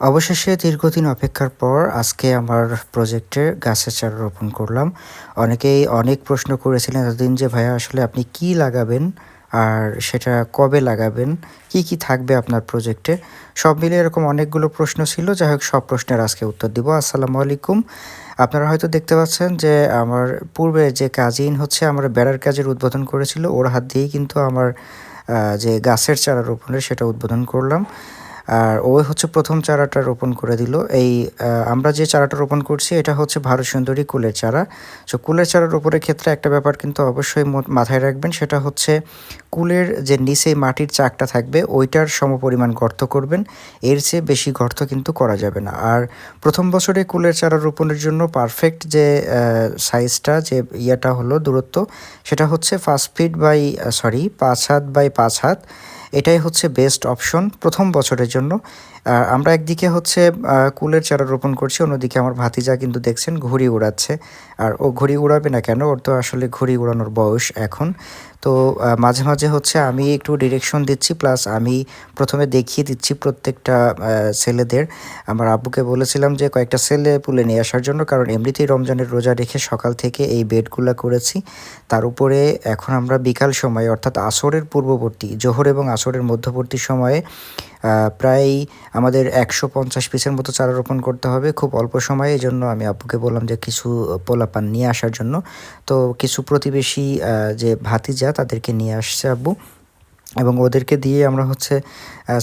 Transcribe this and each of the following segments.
অবশেষে দীর্ঘদিন অপেক্ষার পর আজকে আমার প্রজেক্টে গাছের চারা রোপণ করলাম। অনেকেই অনেক প্রশ্ন করেছিলেন এতদিন যে, "ভাইয়া আসলে আপনি কি লাগাবেন? আর সেটা কবে লাগাবেন? কি, কি থাকবে আপনার প্রজেক্টে?" সব মিলিয়ে এরকম অনেকগুলো প্রশ্ন ছিল। যাই হোক সব প্রশ্নের আজকে উত্তর দিব। আসসালামু আলাইকুম। আপনারা হয়তো দেখতে পাচ্ছেন যে, আমার পূর্বে যে কাজিন হচ্ছে আমার বেড়ার কাজের উদ্বোধন করেছিল, ওর হাত দিয়েই কিন্তু আমার যে গাছের চারা রোপণের সেটা উদ্বোধন করলাম। আর ও হচ্ছে ১ম চারাটা রোপণ করে দিল। আমরা যে চারাটা রোপণ করছি এটা হচ্ছে ভারত সুন্দরী কুলের চারা। সো কুলের চারা রোপণের ক্ষেত্রে একটা ব্যাপার কিন্তু অবশ্যই মাথায় রাখবেন, সেটা হচ্ছে কুলের যে নিচে মাটির চাকটা থাকবে ওইটার সমপরিমাণ গর্ত করবেন। এর চেয়ে বেশি গর্ত কিন্তু করা যাবে না। আর ১ম বছরে কুলের চারা রোপণের জন্য পারফেক্ট যে সাইজটা যে হলো দূরত্ব, সেটা হচ্ছে ৫ হাত বাই ৫ হাত। এটাই হচ্ছে বেস্ট অপশন ১ম বছরের জন্য। আমরা একদিকে হচ্ছে কুলের চারা রোপণ করছি, অন্যদিকে আমার ভাতিজা কিন্তু দেখছেন ঘুড়ি উড়াচ্ছে। আর ও ঘুড়ি উড়াবে না কেন? ওর তো আসলে ঘুড়ি উড়ানোর বয়স এখন। তো মাঝে, মাঝে হচ্ছে আমি একটু ডিরেকশন দিচ্ছি, প্লাস আমি ১ম এ দেখিয়ে দিচ্ছি প্রত্যেকটা ছেলেদের। আমার আব্বুকে বলেছিলাম যে কয়েকটা ছেলেপুলে নিয়ে আসার জন্য, কারণ এমনিতেই রমজানের রোজা রেখে সকাল থেকে এই বেডগুলা করেছি। তার উপরে এখন আমরা বিকাল সময়ে অর্থাৎ আসরের পূর্ববর্তী, জোহর এবং আসরের মধ্যবর্তী সময়ে প্রায় আমাদের ১৫০ পিসের মতো চারা রোপণ করতে হবে খুব অল্প সময়ে। এজন্য আমি আব্বুকে বললাম যে কিছু পোলাপান নিয়ে আসার জন্য। তো কিছু প্রতিবেশী যে ভাতিজা তাদেরকে নিয়ে আসছে আব্বু, এবং ওদেরকে দিয়ে আমরা হচ্ছে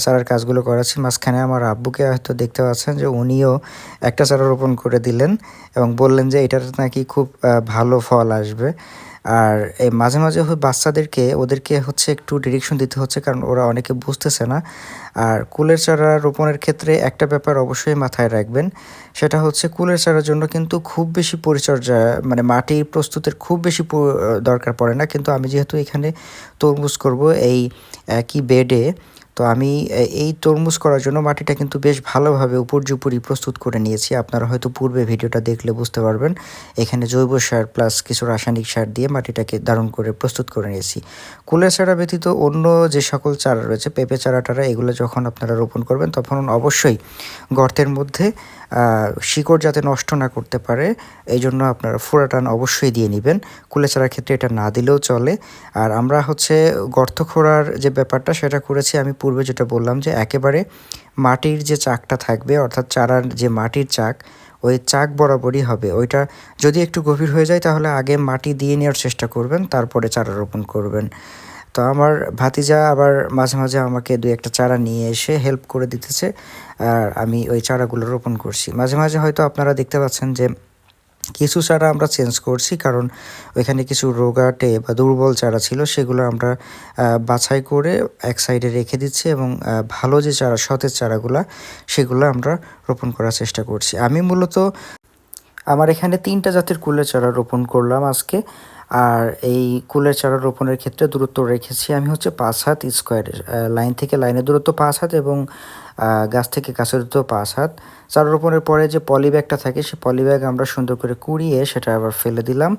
চারার কাজগুলো করাচ্ছি। মাঝখানে আমার আব্বুকে হয়তো দেখতে পাচ্ছেন যে উনিও একটা চারা রোপণ করে দিলেন এবং বললেন যে এটার নাকি খুব ভালো ফল আসবে। আর মাঝে, মাঝে বাচ্চাদেরকে ওদেরকে হচ্ছে একটু ডিরেকশন দিতে হচ্ছে, কারণ ওরা অনেকে বুঝতেছে না। আর কুলের চারা রোপণের ক্ষেত্রে একটা ব্যাপার অবশ্যই মাথায় রাখবেন, সেটা হচ্ছে কুলের চারার জন্য কিন্তু খুব বেশি পরিচর্যা, মানে মাটি প্রস্তুতের খুব বেশি দরকার পড়ে না। কিন্তু আমি যেহেতু এখানে তরমুজ করব এই একই বেডে, তো আমি এই তরমুজ করার জন্য মাটিটা কিন্তু বেশ ভালোভাবে উপর্যুপরি প্রস্তুত করে নিয়েছি। আপনারা হয়তো পূর্বে ভিডিওটা দেখলে বুঝতে পারবেন। এখানে জৈব সার প্লাস কিছু রাসায়নিক সার দিয়ে মাটিটাকে দারুণ করে প্রস্তুত করে নিয়েছি। কুলের চারা ব্যতীত অন্য যে সকল চারা রয়েছে, পেঁপে চারা-টারা, এগুলো যখন আপনারা রোপণ করবেন তখন অবশ্যই গর্তের মধ্যে শিকড় যাতে নষ্ট না করতে পারে, এই জন্য আপনারা ফুরাটান অবশ্যই দিয়ে নেবেন। কুলের চারার ক্ষেত্রে এটা না দিলেও চলে। আর আমরা হচ্ছে গর্ত খোঁড়ার যে ব্যাপারটা সেটা করেছি আমি পূর্বে যেটা বললাম, যে একেবারে মাটির যে চাকটা থাকবে অর্থাৎ চারার যে মাটির চাক, ওই চাক বরাবরই হবে। ওইটা যদি একটু গভীর হয়ে যায় তাহলে আগে মাটি দিয়ে নেওয়ার চেষ্টা করবেন, তারপরে চারা রোপণ করবেন। তো আমার ভাতিজা আবার মাঝে, মাঝে আমাকে ২-১ টা চারা নিয়ে এসে হেল্প করে দিতেছে। আর আমি ওই চারাগুলো রোপণ করছি। মাঝে, মাঝে হয়তো আপনারা দেখতে পাচ্ছেন যে কিছু চারা আমরা চেঞ্জ করছি, কারণ ওইখানে কিছু রোগাটে বা দুর্বল চারা ছিল, সেগুলো আমরা বাছাই করে এক সাইডে রেখে দিচ্ছি, এবং ভালো যে চারা, সতেজ চারাগুলা, সেগুলো আমরা রোপণ করার চেষ্টা করছি। আমি মূলত আমার এখানে ৩টা জাতের কুলের চারা রোপণ করলাম আজকে। আর এই কুলের চারা রোপণের ক্ষেত্রে দূরত্ব রেখেছি আমি হচ্ছে ৫ হাত স্কোয়ারের। লাইন থেকে লাইনের দূরত্ব ৫ হাত, এবং গাছ থেকে গাছের দূরত্ব ৫ হাত। চারা রোপণের পরে যে পলি ব্যাগটা থাকে, সেই পলি ব্যাগ আমরা সুন্দর করে কুড়িয়ে সেটা আবার ফেলে দিলাম।